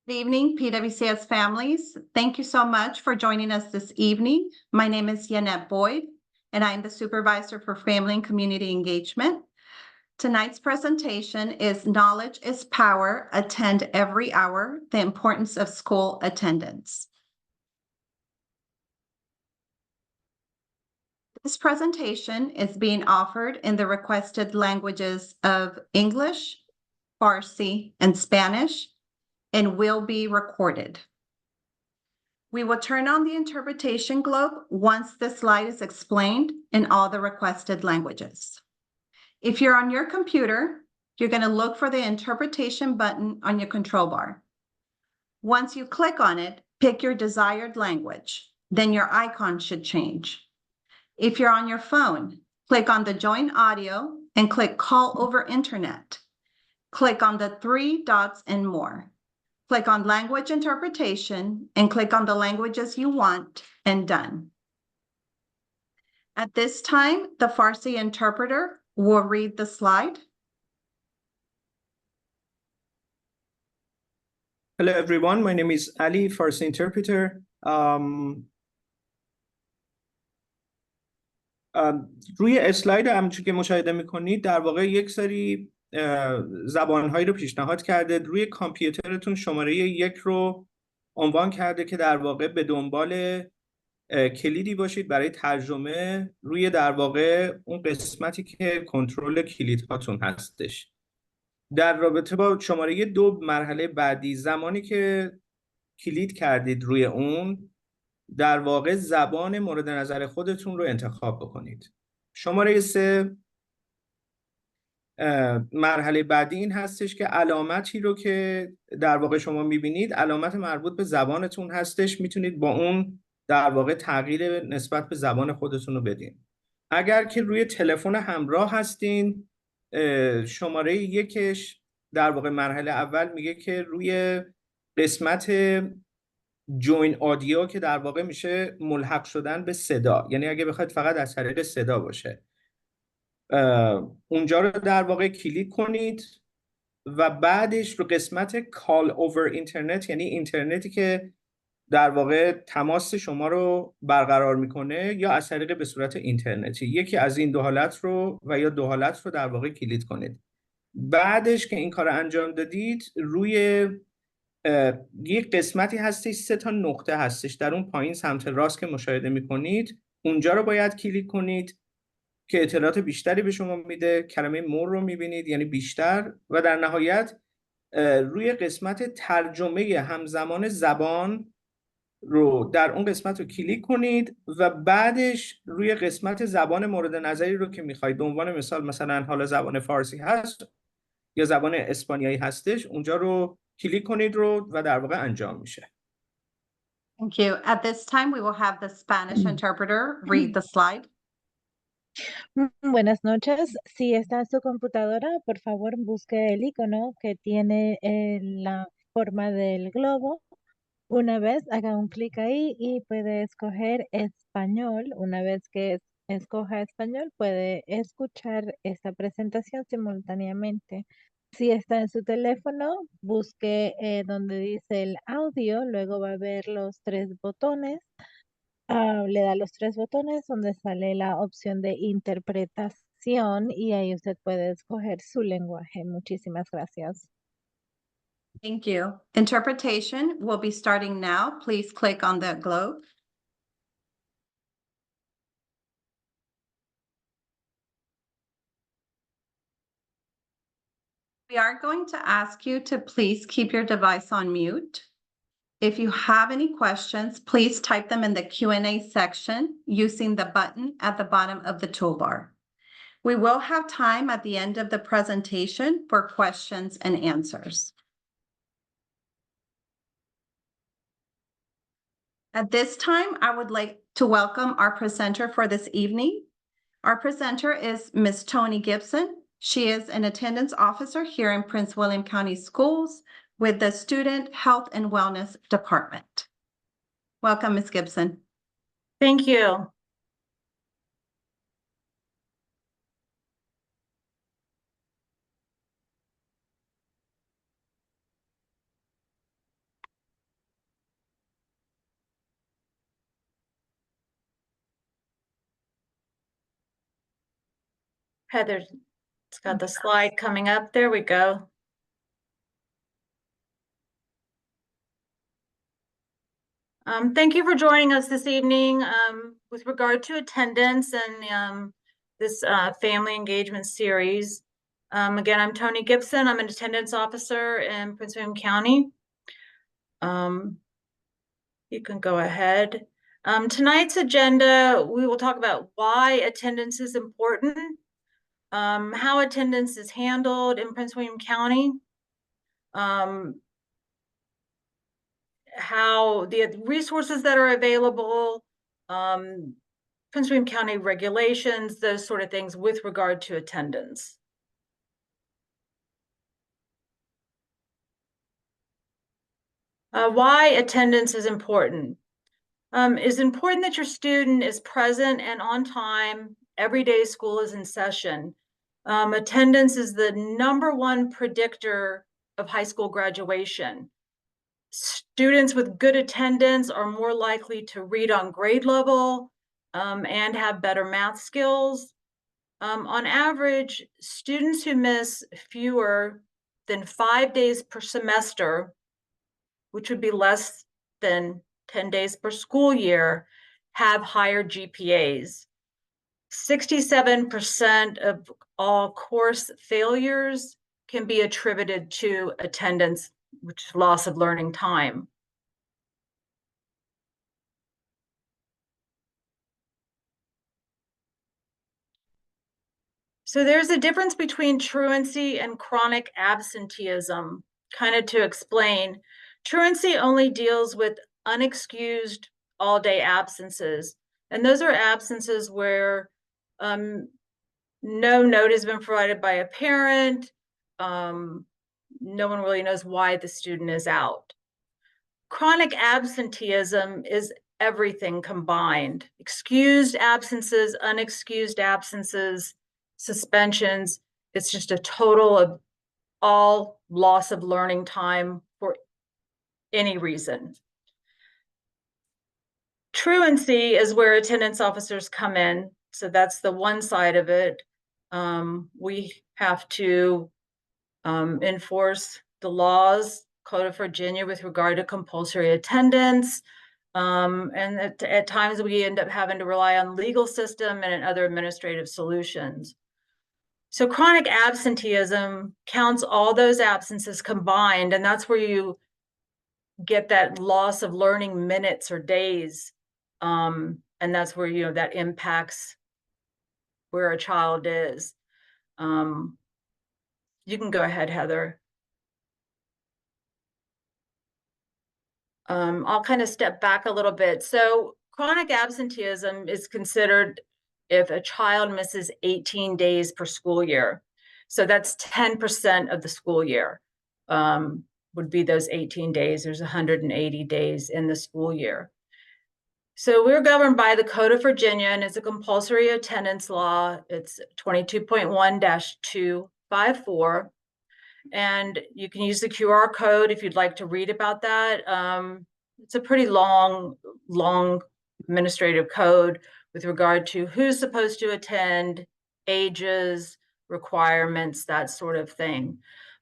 Good evening, PWCS families. Thank you so much for joining us this evening. My name is Yanette Boyd, and I'm the Supervisor for Family and Community Engagement. Tonight's presentation is Knowledge is Power, Attend Every Hour, the Importance of School Attendance. This presentation is being offered in the requested languages of English, Farsi, and Spanish, and will be recorded. We will turn on the interpretation globe once the slide is explained in all the requested languages. If you're on your computer, you're going to look for the interpretation button on your control bar. Once you click on it, pick your desired language. Then your icon should change. If you're on your phone, click on the Join Audio and click Call over Internet. Click on the three dots and More. Click on Language Interpretation and click on the languages you want and done. At this time, the Farsi interpreter will read the slide. Hello everyone, my name is Ali, Farsi interpreter. روی اسلاید همونجوری که مشاهده میکنید در واقع یک سری زبانهایی رو پیشنهاد کرده. روی کامپیوترتون شماره 1 رو عنوان کرده که در واقع به دنبال کلیدی باشید برای ترجمه روی در واقع اون قسمتی که کنترل کلیدهاتون هستش. در رابطه با شماره 2 مرحله بعدی، زمانی که کلید کردید روی اون، در واقع زبان مورد نظر خودتون رو انتخاب بکنید. شماره 3 مرحله بعدی این هستش که علامتی رو که در واقع شما میبینید علامت مربوط به زبانتون هستش، میتونید با اون در واقع تغییر نسبت به زبان خودتون رو بدین. اگر که روی تلفن همراه هستین، شماره 1 در واقع مرحله اول میگه که روی قسمت جوین آدیو که در واقع میشه ملحق شدن به صدا، یعنی اگه بخواید فقط از طریق صدا باشه، اونجا رو در واقع کلیک کنید و بعدش رو قسمت کال اوور اینترنت، یعنی اینترنتی که در واقع تماس شما رو برقرار میکنه یا از طریق به صورت اینترنتی، یکی از این دو حالت رو و یا دو حالت رو در واقع کلید کنید. بعدش که این کار رو انجام دادید، روی یک قسمتی هستش 3 تا نقطه هستش در اون پایین سمت راست که مشاهده میکنید، اونجا رو باید کلیک کنید که اطلاعات بیشتری به شما میده. کلمه مور رو میبینید، یعنی بیشتر، و در نهایت روی قسمت ترجمه همزمان زبان رو در اون قسمت رو کلیک کنید و بعدش روی قسمت زبان مورد نظری رو که میخواید، به عنوان مثال مثلا حالا زبان فارسی هست یا زبان اسپانیایی هستش، اونجا رو کلیک کنید رو و در واقع انجام میشه. Thank you. At this time, we will have the Spanish interpreter read the slide. Buenas noches. Si está en su computadora, por favor busque el icono que tiene la forma del globo. Una vez haga un clic ahí y puede escoger español. Una vez que escoja español, puede escuchar esta presentación simultáneamente. Si está en su teléfono, busque donde dice el audio, luego va a ver los 3 botones. Le da los 3 botones donde sale la opción de interpretación y ahí usted puede escoger su lenguaje. Muchísimas gracias. Thank you. Interpretation will be starting now. Please click on the globe. We are going to ask you to please keep your device on mute. If you have any questions, please type them in the Q&A section using the button at the bottom of the toolbar. We will have time at the end of the presentation for questions and answers. At this time, I would like to welcome our presenter for this evening. Our presenter is Ms. Toni Gibson. She is an attendance officer here in Prince William County Schools with the Student Health and Wellness Department. Welcome, Ms. Gibson. Thank you. Heather's got the slide coming up. There we go. Thank you for joining us this evening with regard to attendance and this family engagement series. Again, I'm Tony Gibson. I'm an attendance officer in Prince William County. You can go ahead. Tonight's agenda, we will talk about why attendance is important, how attendance is handled in Prince William County, how the resources that are available, Prince William County regulations, those sort of things with regard to attendance. Why attendance is important. It's important that your student is present and on time every day school is in session. Attendance is the #1 predictor of high school graduation. Students with good attendance are more likely to read on grade level and have better math skills. On average, students who miss fewer than 5 days per semester, which would be less than 10 days per school year, have higher GPAs. 67% of all course failures can be attributed to attendance, which is loss of learning time. So there's a difference between truancy and chronic absenteeism. Kind of to explain, truancy only deals with unexcused all-day absences. And those are absences where no note has been provided by a parent. No one really knows why the student is out. Chronic absenteeism is everything combined. Excused absences, unexcused absences, suspensions. It's just a total of all loss of learning time for any reason. Truancy is where attendance officers come in. So that's the one side of it. We have to enforce the laws, Code of Virginia, with regard to compulsory attendance. And at times we end up having to rely on legal system and other administrative solutions. So chronic absenteeism counts all those absences combined, and that's where you get that loss of learning minutes or days. And that's where, that impacts where a child is. You can go ahead, Heather. I'll kind of step back a little bit. So chronic absenteeism is considered if a child misses 18 days per school year. So that's 10% of the school year would be those 18 days. There's 180 days in the school year. So we're governed by the Code of Virginia, and it's a compulsory attendance law. It's 22.1-254. And you can use the QR code if you'd like to read about that. It's a pretty long administrative code with regard to who's supposed to attend, ages, requirements, that sort of thing.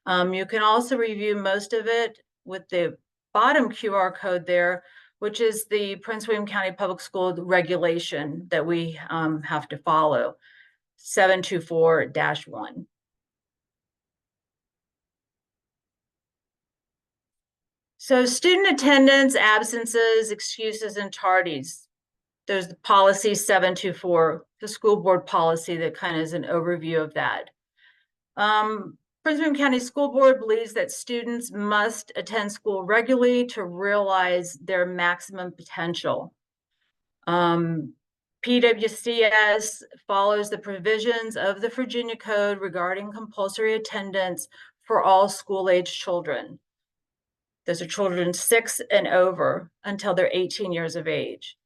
You can also review most of it with the bottom QR code there, which is the Prince William County Public School regulation that we have to follow, 724-1. So student attendance, absences, excuses, and tardies. There's the policy 724, the school board policy that kind of is an overview of that. Prince William County School Board believes that students must attend school regularly to realize their maximum potential. PWCS follows the provisions of the Virginia Code regarding compulsory attendance for all school-age children. Those are children 6 and over until they're 18 years of age.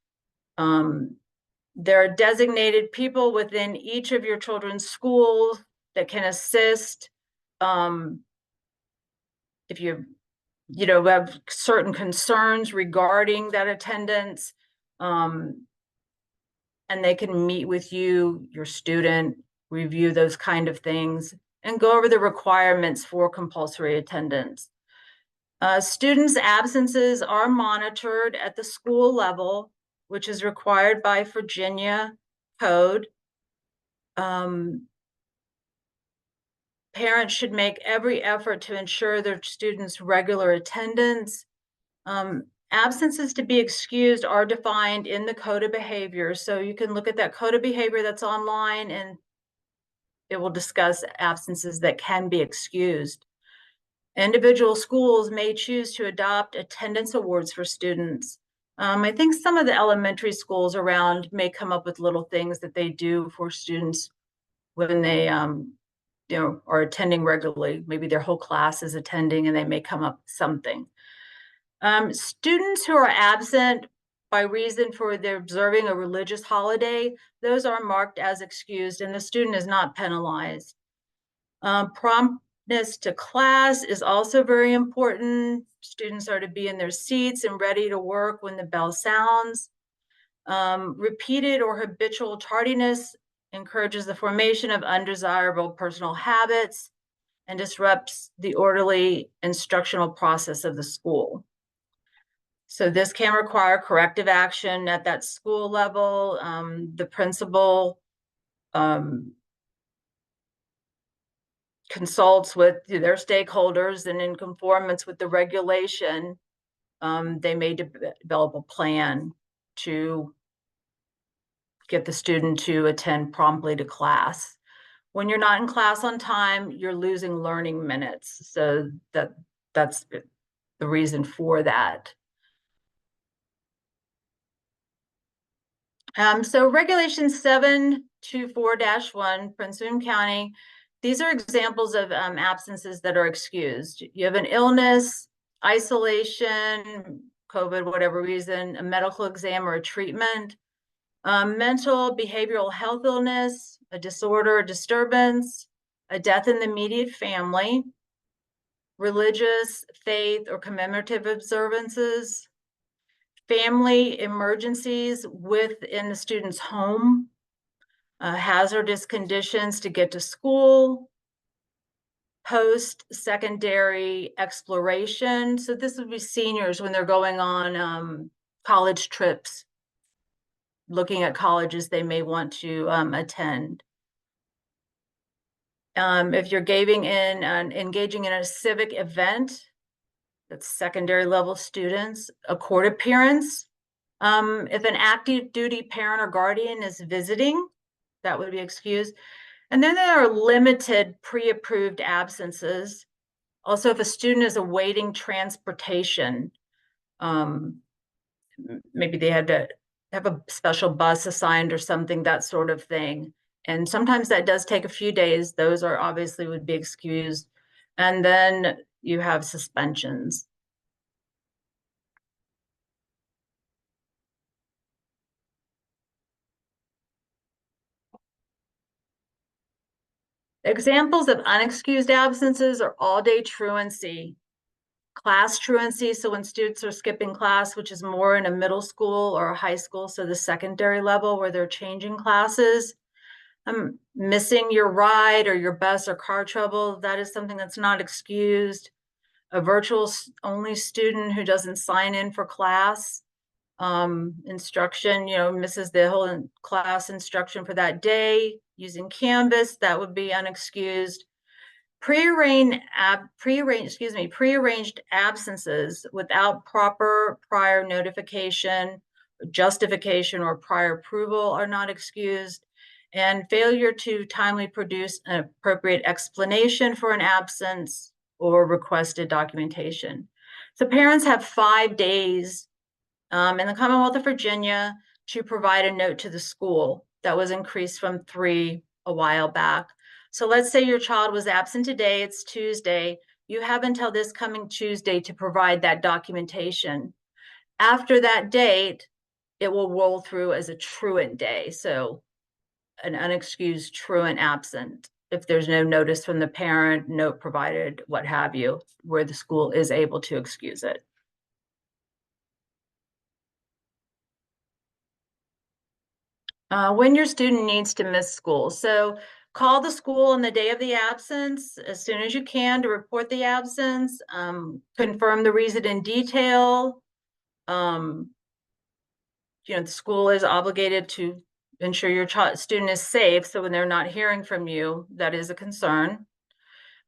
There are designated people within each of your children's schools that can assist if you have certain concerns regarding that attendance, and they can meet with you, your student, review those kind of things, and go over the requirements for compulsory attendance. Students' absences are monitored at the school level, which is required by Virginia code. Parents should make every effort to ensure their students' regular attendance. Absences to be excused are defined in the Code of Behavior. So you can look at that Code of Behavior that's online, and it will discuss absences that can be excused. Individual schools may choose to adopt attendance awards for students. I think some of the elementary schools around may come up with little things that they do for students when they are attending regularly. Maybe their whole class is attending and they may come up with something. Students who are absent by reason for their observing a religious holiday, those are marked as excused and the student is not penalized. Promptness to class is also very important. Students are to be in their seats and ready to work when the bell sounds. Repeated or habitual tardiness encourages the formation of undesirable personal habits and disrupts the orderly instructional process of the school. So this can require corrective action at that school level. The principal consults with their stakeholders, and in conformance with the regulation, they may develop a plan to get the student to attend promptly to class. When you're not in class on time, you're losing learning minutes. So that's the reason for that. So Regulation 724-1, Prince William County, these are examples of absences that are excused. You have an illness, isolation, COVID, whatever reason, a medical exam or a treatment, mental, behavioral health illness, a disorder, a disturbance, a death in the immediate family, religious, faith, or commemorative observances, family emergencies within the student's home, hazardous conditions to get to school, post-secondary exploration. So this would be seniors when they're going on college trips, looking at colleges they may want to attend. If you're engaging in a civic event, that's secondary level students, a court appearance. If an active duty parent or guardian is visiting, that would be excused. And then there are limited pre-approved absences. Also, if a student is awaiting transportation, maybe they had to have a special bus assigned or something, that sort of thing. And sometimes that does take a few days. Those are obviously would be excused. And then you have suspensions. Examples of unexcused absences are all-day truancy, class truancy. So when students are skipping class, which is more in a middle school or a high school, so the secondary level where they're changing classes, missing your ride or your bus or car trouble, that is something that's not excused. A virtual only student who doesn't sign in for class instruction, misses the whole class instruction for that day using Canvas, that would be unexcused. Prearranged absences without proper prior notification, justification, or prior approval are not excused. And failure to timely produce an appropriate explanation for an absence or requested documentation. So parents have 5 days in the Commonwealth of Virginia to provide a note to the school. That was increased from 3 a while back. So let's say your child was absent today, it's Tuesday. You have until this coming Tuesday to provide that documentation. After that date, it will roll through as a truant day. So an unexcused truant absent, if there's no notice from the parent, note provided, what have you, where the school is able to excuse it. When your student needs to miss school. So Call the school on the day of the absence as soon as you can to report the absence, confirm the reason in detail. The school is obligated to ensure your student is safe. So when they're not hearing from you, that is a concern.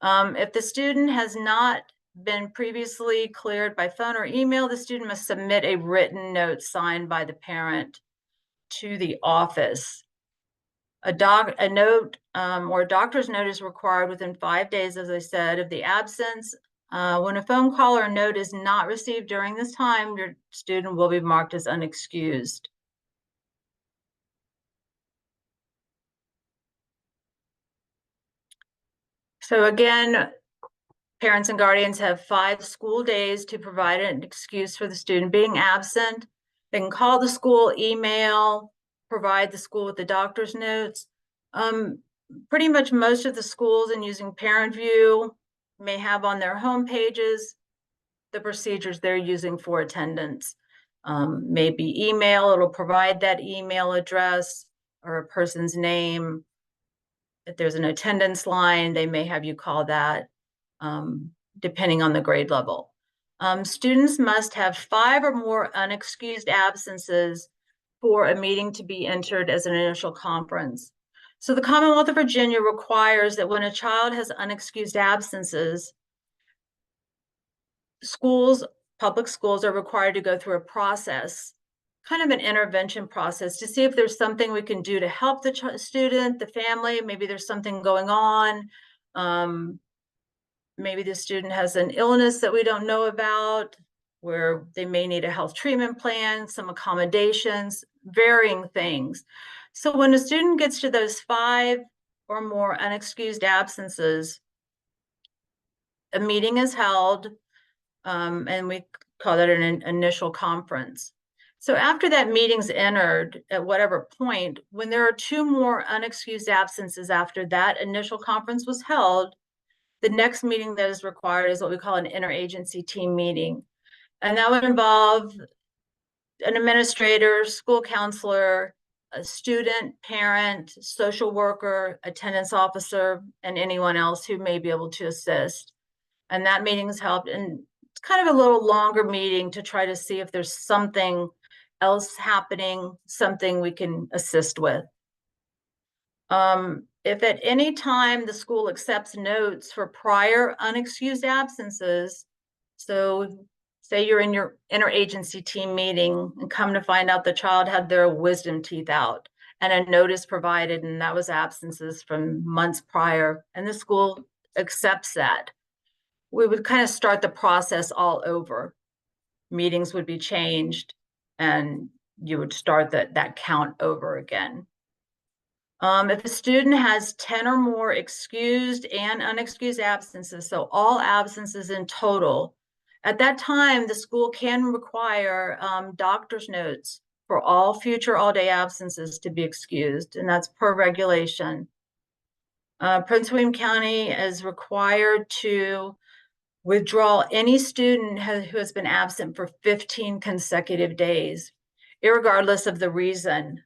If the student has not been previously cleared by phone or email, the student must submit a written note signed by the parent to the office. A note or a doctor's note is required within 5 days, as I said, of the absence. When a phone call or a note is not received during this time, your student will be marked as unexcused. So again, parents and guardians have 5 school days to provide an excuse for the student being absent. They can call the school, email, provide the school with the doctor's notes. Pretty much most of the schools, in using Parent View, may have on their home pages the procedures they're using for attendance. Maybe email, it'll provide that email address or a person's name. If there's an attendance line, they may have you call that, depending on the grade level. Students must have 5 or more unexcused absences for a meeting to be entered as an initial conference. So the Commonwealth of Virginia requires that when a child has unexcused absences, public schools are required to go through a process, kind of an intervention process, to see if there's something we can do to help the student, the family. Maybe there's something going on. Maybe the student has an illness that we don't know about, where they may need a health treatment plan, some accommodations, varying things. So when a student gets to those 5 or more unexcused absences, a meeting is held, and we call that an initial conference. So after that meeting's entered, at whatever point, when there are 2 more unexcused absences after that initial conference was held, the next meeting that is required is what we call an interagency team meeting. And that would involve an administrator, school counselor, a student, parent, social worker, attendance officer, and anyone else who may be able to assist. And that meeting is held, and it's kind of a little longer meeting to try to see if there's something else happening, something we can assist with. If at any time the school accepts notes for prior unexcused absences, so say you're in your interagency team meeting and come to find out the child had their wisdom teeth out and a note is provided, and that was absences from months prior, and the school accepts that, we would kind of start the process all over. Meetings would be changed and you would start that count over again. If a student has 10 or more excused and unexcused absences, so all absences in total, at that time, the school can require doctor's notes for all future all-day absences to be excused, and that's per regulation. Prince William County is required to withdraw any student who has been absent for 15 consecutive days, irregardless of the reason.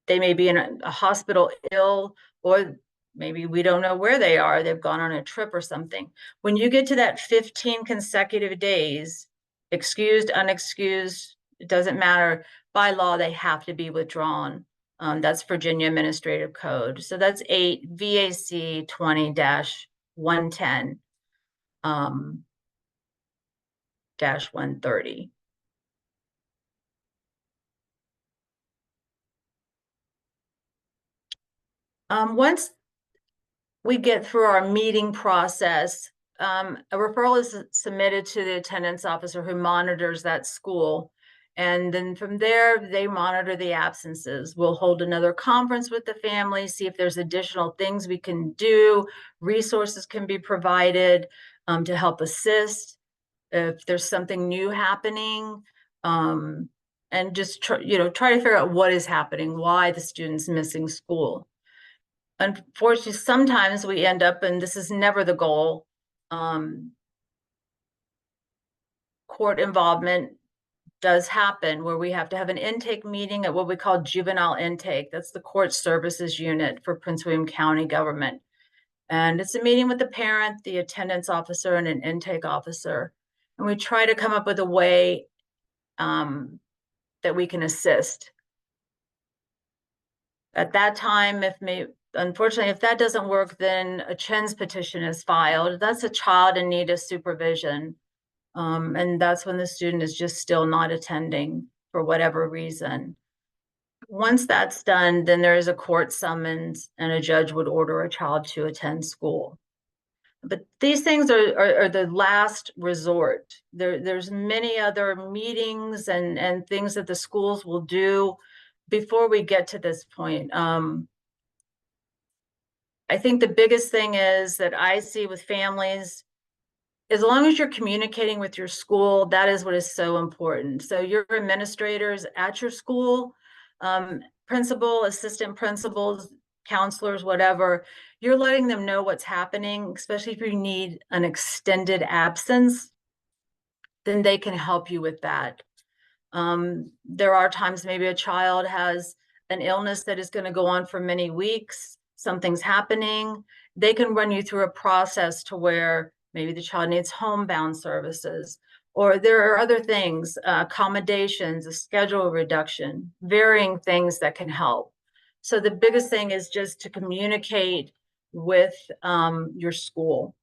They may be in a hospital ill, or maybe we don't know where they are. They've gone on a trip or something. When you get to that 15 consecutive days, excused, unexcused, it doesn't matter. By law, they have to be withdrawn. That's Virginia Administrative Code. So that's 8 VAC 20-110 -130. Once we get through our meeting process, a referral is submitted to the attendance officer who monitors that school. And then from there, they monitor the absences. We'll hold another conference with the family, see if there's additional things we can do, resources can be provided to help assist if there's something new happening, and just try to figure out what is happening, why the student's missing school. Unfortunately, sometimes we end up, and this is never the goal, court involvement does happen where we have to have an intake meeting at what we call juvenile intake. That's the court services unit for Prince William County government. And it's a meeting with the parent, the attendance officer, and an intake officer. And we try to come up with a way that we can assist. At that time, unfortunately, if that doesn't work, then a CHENS petition is filed. That's a child in need of supervision. And that's when the student is just still not attending for whatever reason. Once that's done, then there is a court summons and a judge would order a child to attend school. But these things are the last resort. There's many other meetings and things that the schools will do before we get to this point. I think the biggest thing is that I see with families, as long as you're communicating with your school, that is what is so important. So your administrators at your school, principal, assistant principals, counselors, whatever, you're letting them know what's happening, especially if you need an extended absence, then they can help you with that. There are times maybe a child has an illness that is going to go on for many weeks, something's happening, they can run you through a process to where maybe the child needs homebound services, or there are other things, accommodations, a schedule reduction, varying things that can help. So the biggest thing is just to communicate with your school.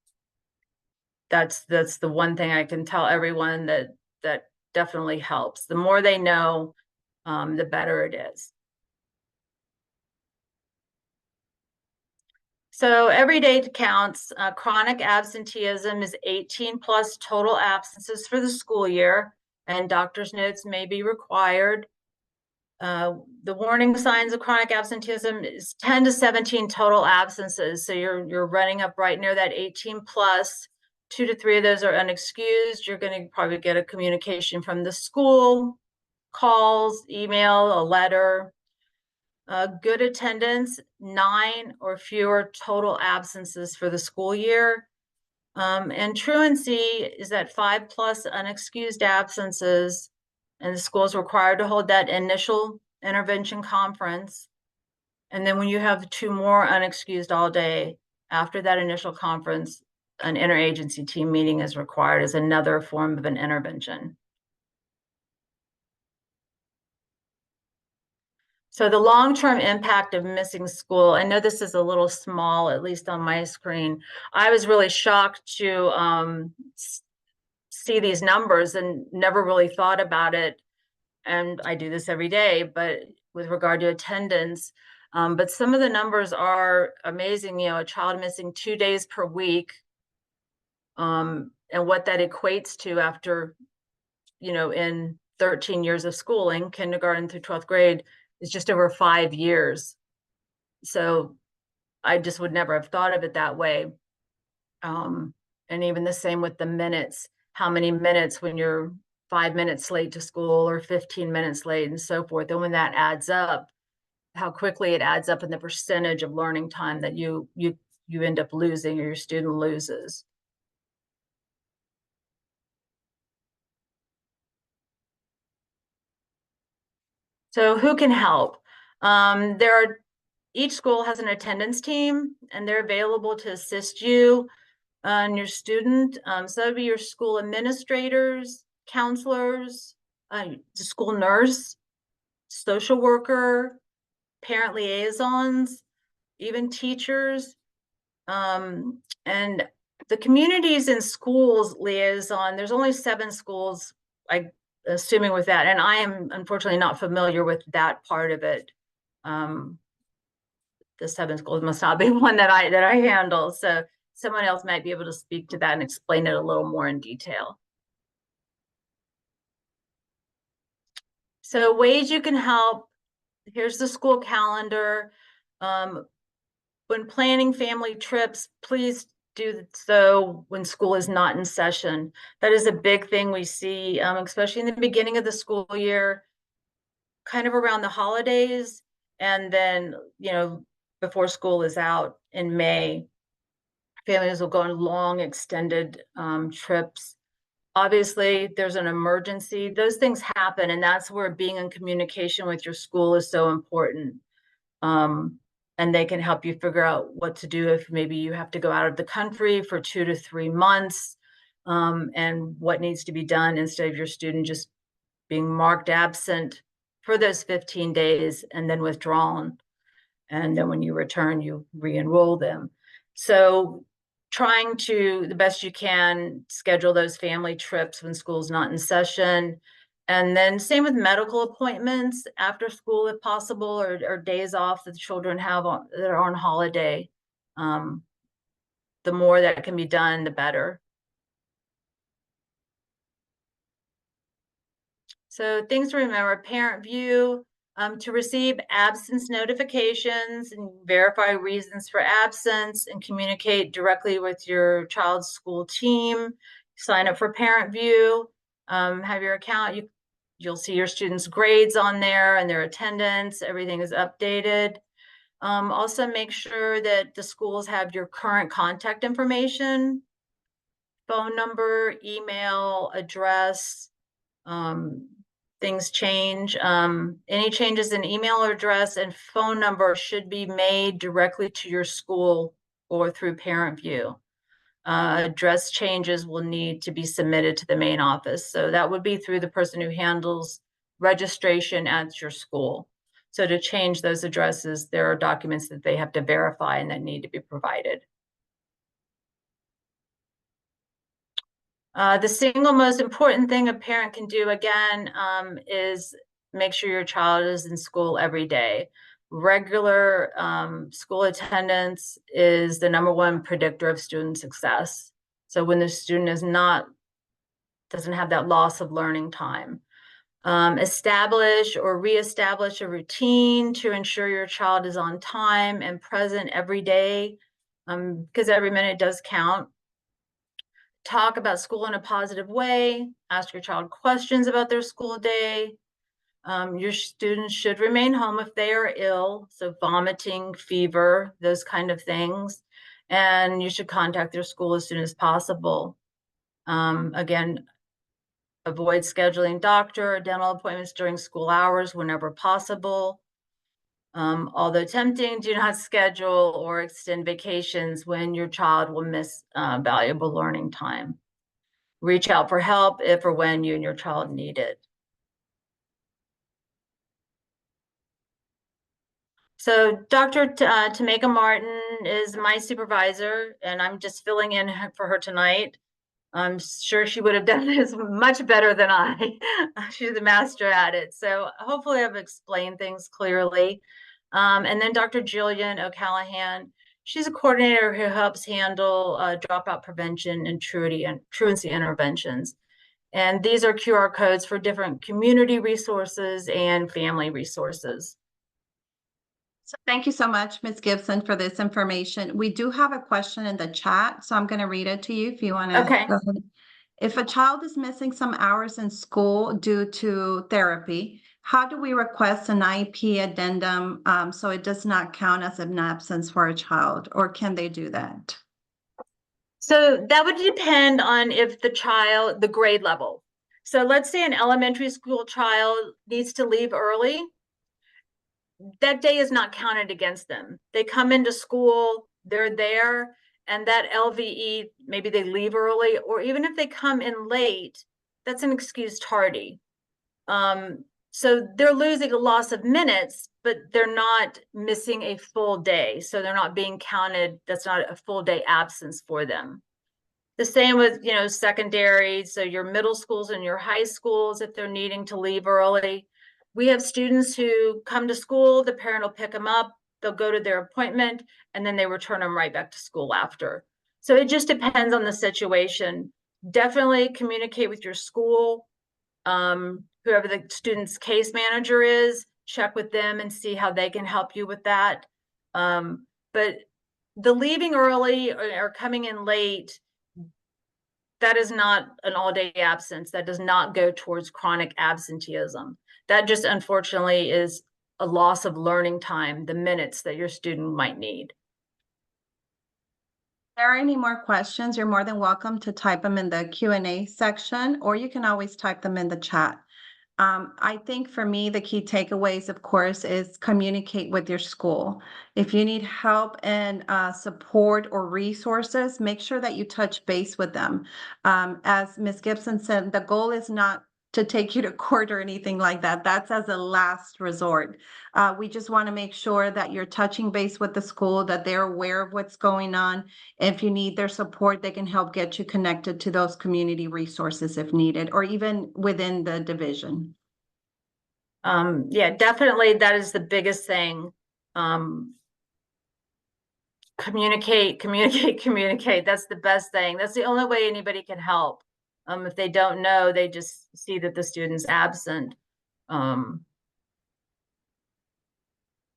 That's the one thing I can tell everyone that definitely helps. The more they know, the better it is. So every day counts. Chronic absenteeism is 18 plus total absences for the school year, and doctor's notes may be required. The warning signs of chronic absenteeism is 10 to 17 total absences. So you're running up right near that 18 plus. 2 to 3 of those are unexcused. You're going to probably get a communication from the school, calls, email, a letter. Good attendance, 9 or fewer total absences for the school year. And truancy is at 5 plus unexcused absences, and the school is required to hold that initial intervention conference. And then when you have 2 more unexcused all day, after that initial conference, an interagency team meeting is required as another form of an intervention. So the long-term impact of missing school, I know this is a little small, at least on my screen. I was really shocked to see these numbers and never really thought about it. And I do this every day, but with regard to attendance, but some of the numbers are amazing. You know, a child missing 2 days per week, and what that equates to after, you know, in 13 years of schooling, kindergarten through 12th grade, is just over 5 years. So I just would never have thought of it that way. And even the same with the minutes, how many minutes when you're 5 minutes late to school or 15 minutes late and so forth. And when that adds up, how quickly it adds up in the percentage of learning time that you end up losing or your student loses. So who can help? Each school has an attendance team, and they're available to assist you and your student. So that'd be your school administrators, counselors, the school nurse, social worker, parent liaisons, even teachers. And the communities and schools liaison, there's only 7 schools, assuming with that, and I am unfortunately not familiar with that part of it. The 7 schools must not be one that I handle, so someone else might be able to speak to that and explain it a little more in detail. So ways you can help, here's the school calendar. When planning family trips, please do so when school is not in session. That is a big thing we see, especially in the beginning of the school year, kind of around the holidays, and then, you know, before school is out in May. Families will go on long extended trips. Obviously, there's an emergency. Those things happen, and that's where being in communication with your school is so important. And they can help you figure out what to do if maybe you have to go out of the country for 2 to 3 months, and what needs to be done instead of your student just being marked absent for those 15 days and then withdrawn. And then when you return, you re-enroll them. So trying to, the best you can, schedule those family trips when school's not in session. And then same with medical appointments after school, if possible, or days off that the children have that are on holiday. The more that can be done, the better. So things to remember: parent view, to receive absence notifications and verify reasons for absence and communicate directly with your child's school team. Sign up for parent view, have your account. You'll see your students' grades on there and their attendance. Everything is updated. Also make sure that the schools have your current contact information, phone number, email, address. Things change. Any changes in email address and phone number should be made directly to your school or through parent view. Address changes will need to be submitted to the main office. So that would be through the person who handles registration at your school. So to change those addresses, there are documents that they have to verify and that need to be provided. The single most important thing a parent can do, again, is make sure your child is in school every day. Regular school attendance is the #1 predictor of student success. So when the student doesn't have that loss of learning time. Establish or reestablish a routine to ensure your child is on time and present every day, because every minute does count. Talk about school in a positive way. Ask your child questions about their school day. Your students should remain home if they are ill, so vomiting, fever, those kind of things. And you should contact their school as soon as possible. Again, avoid scheduling doctor or dental appointments during school hours whenever possible. Although tempting, do not schedule or extend vacations when your child will miss valuable learning time. Reach out for help if or when you and your child need it. So Dr. Tameka Martin is my supervisor, and I'm just filling in for her tonight. I'm sure she would have done this much better than I. She's a master at it. So hopefully I've explained things clearly. And then Dr. Jillian O'Callahan, she's a coordinator who helps handle dropout prevention and truancy interventions. And these are QR codes for different community resources and family resources. So thank you so much, Ms. Gibson, for this information. We do have a question in the chat, so I'm going to read it to you if you want to. Okay. Go ahead. If a child is missing some hours in school due to therapy, how do we request an IEP addendum so it does not count as an absence for a child, or can they do that? So that would depend on if the grade level. So let's say an elementary school child needs to leave early. That day is not counted against them. They come into school, they're there, and that LVE, maybe they leave early, or even if they come in late, that's an excused tardy. So they're losing a loss of minutes, but they're not missing a full day. So they're not being counted. That's not a full day absence for them. The same with, secondary. So your middle schools and your high schools, if they're needing to leave early. We have students who come to school, the parent will pick them up, they'll go to their appointment, and then they return them right back to school after. So it just depends on the situation. Definitely communicate with your school. Whoever the student's case manager is, check with them and see how they can help you with that. But the leaving early or coming in late, that is not an all-day absence. That does not go towards chronic absenteeism. That just unfortunately is a loss of learning time, the minutes that your student might need. there are any more questions, you're more than welcome to type them in the Q&A section, or you can always type them in the chat. I think for me, the key takeaways, of course, is communicate with your school. If you need help and support or resources, make sure that you touch base with them. As Ms. Gibson said, the goal is not to take you to court or anything like that. That's as a last resort. We just want to make sure that you're touching base with the school, that they're aware of what's going on. If you need their support, they can help get you connected to those community resources if needed, or even within the division. Yeah, definitely that is the biggest thing. Communicate. That's the best thing. That's the only way anybody can help. If they don't know, they just see that the student's absent.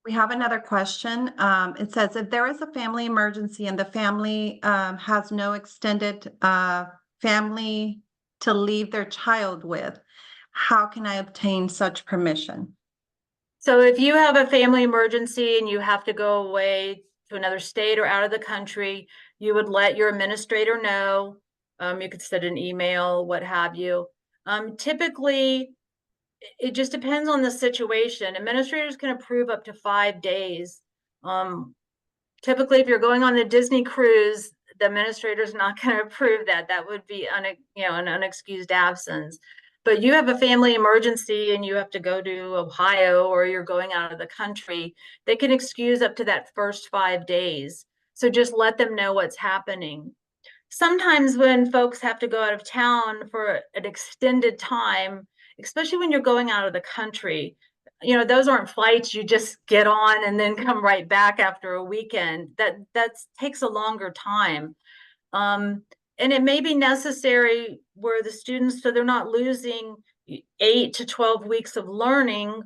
We have another question. It says, if there is a family emergency and the family has no extended family to leave their child with, how can I obtain such permission? So if you have a family emergency and you have to go away to another state or out of the country, you would let your administrator know. You could send an email, what have you. Typically, it just depends on the situation. Administrators can approve up to 5 days. Typically, if you're going on the Disney cruise, the administrator's not going to approve that. That would be an unexcused absence. But you have a family emergency and you have to go to Ohio, or you're going out of the country, they can excuse up to that first 5 days. So just let them know what's happening. Sometimes when folks have to go out of town for an extended time, especially when you're going out of the country, those aren't flights you just get on and then come right back after a weekend. That takes a longer time. And it may be necessary where the students, so they're not losing 8 to 12 weeks of learning.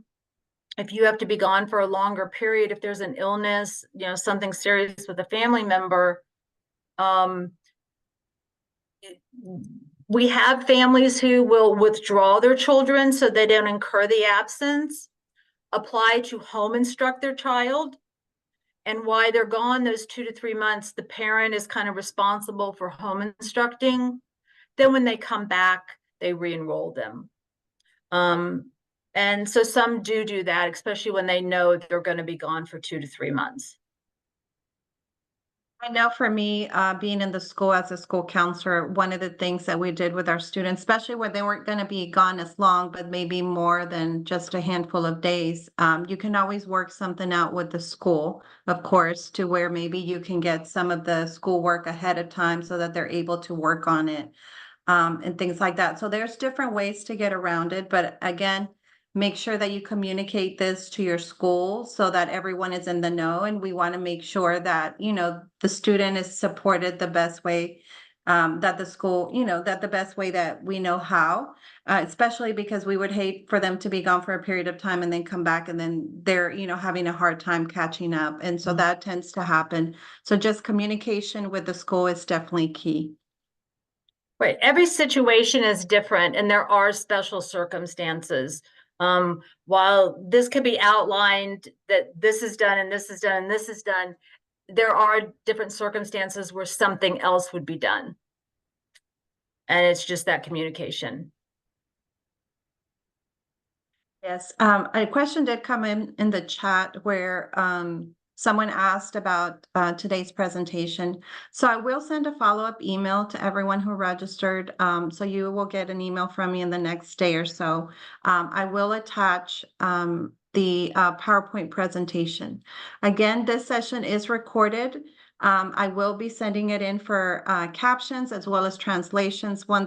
If you have to be gone for a longer period, if there's an illness, something serious with a family member, we have families who will withdraw their children so they don't incur the absence, apply to home instruct their child. And while they're gone those 2 to 3 months, the parent is kind of responsible for home instructing. Then when they come back, they re-enroll them. And so some do that, especially when they know they're going to be gone for 2 to 3 months. I know for me, being in the school as a school counselor, one of the things that we did with our students, especially when they weren't going to be gone as long, but maybe more than just a handful of days, you can always work something out with the school, of course, to where maybe you can get some of the schoolwork ahead of time so that they're able to work on it, and things like that. So there's different ways to get around it. But again, make sure that you communicate this to your school so that everyone is in the know. And we want to make sure that, the student is supported the best way, that the school, that the best way that we know how, especially because we would hate for them to be gone for a period of time and then come back and then they're, having a hard time catching up. And so that tends to happen. So just communication with the school is definitely key. Right. Every situation is different and there are special circumstances. While this could be outlined that this is done and this is done and this is done, there are different circumstances where something else would be done. And it's just that communication. Yes, a question did come in the chat where someone asked about today's presentation. So I will send a follow-up email to everyone who registered. So you will get an email from me in the next day or so. I will attach the PowerPoint presentation. Again, this session is recorded. I will be sending it in for captions as well as translations. Once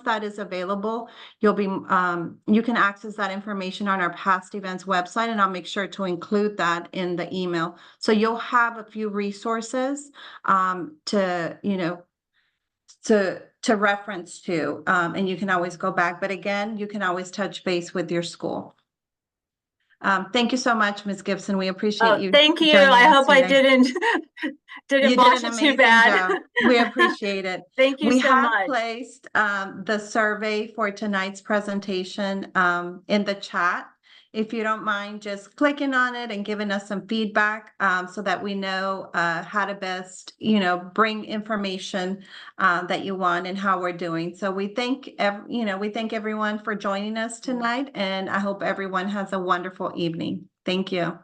that is available, you can access that information on our past events website, and I'll make sure to include that in the email. So you'll have a few resources to reference to, and you can always go back. But again, you can always touch base with your school. Thank you so much, Ms. Gibson. We appreciate you. Thank you. joining I us hope I today. didn't botch it too bad. We appreciate it. Thank you We so have much. placed the survey for tonight's presentation in the chat. if you don't mind just clicking on it and giving us some feedback, so that we know, how to best, bring information, that you want and how we're doing. So we thank, we thank everyone for joining us tonight, and I hope everyone has a wonderful evening. Thank you.